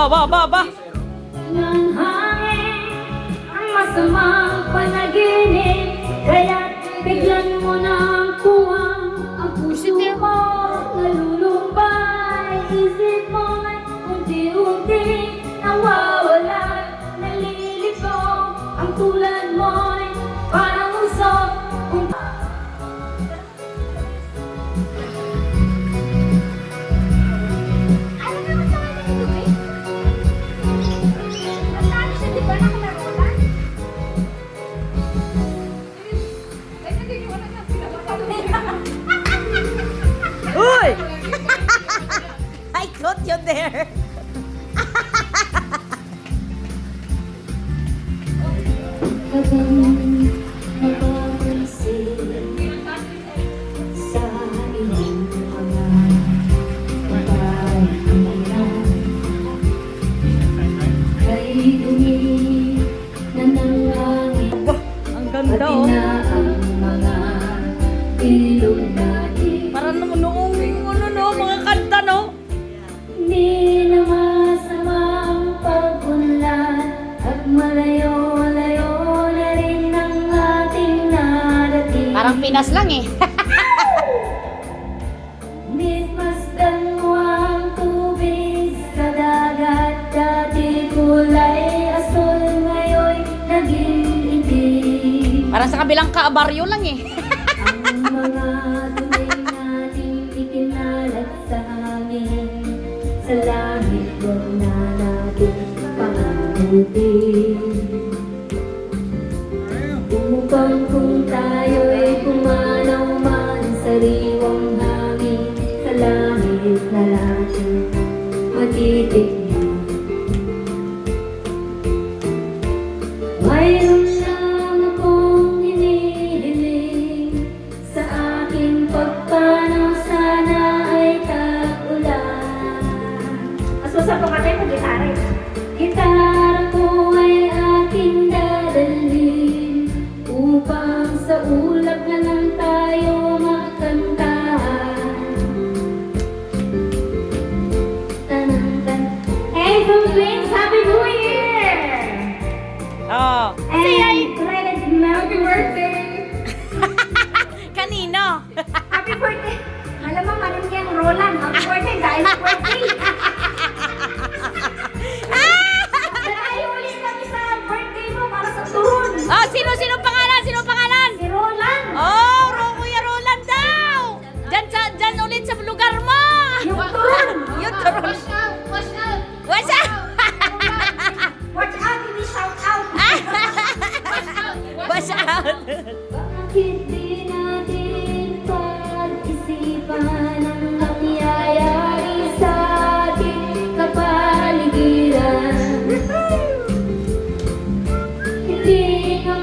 ba. Ng hangin, ang masamang panaginip, kaya't biglan mo nang kuwang ang puso mo. Nalulumbay, isip mo'y unti-unti nawawala, nalilito. Ang tulad mo'y parang usok. Uy! I caught you there. Habang napapansin sa iyong mga pagkahiran, kay dumi na ng langit, Ang ganda pati oh. na ang mga ilog natin. Para naman noong mga kanta no. Di na masama ang pag-unlad at malayo-layo na rin ang ating narating. Parang Pinas lang eh. Mismasdan mo ang tubig sa dagat, dati kulay asul, ngayon naging itim. Parang sa kabilang baryo lang eh. Ang mga dumi nating ikinalat sa hangin, sa langit huwag na natin pangabutin. Upang kung tayo'y pumanaw man sa riwang hangin, sa langit na natin matitignan. Mayroon lang akong hinihiling, sa aking pagpanaw sana ay tag-ulan. Mas masarap ka tayo mag-gitara. Gitara ko ay aking dadalhin, upang sa ulap na lang tayo makantahan. Tanang-tan. Hey, from Twins, Happy New Year! Oh. And happy birthday! Kanino? Happy birthday! Alam mo, marim yung Roland. Happy birthday dahil sa birthday! Nakayo ulit kami sa birthday mo para sa turon. Oh, sino pangalan? Sino pangalan? Si Roland! Oh, Kuya Roland daw. Diyan ulit sa lugar mo. Yung turon! Yung turon. Watch out! Watch out! What's up? Watch out, hindi shout out! What's up? Bakit di natin pag-isipan ang nangyayari sa ating kapaligiran? Hindi nga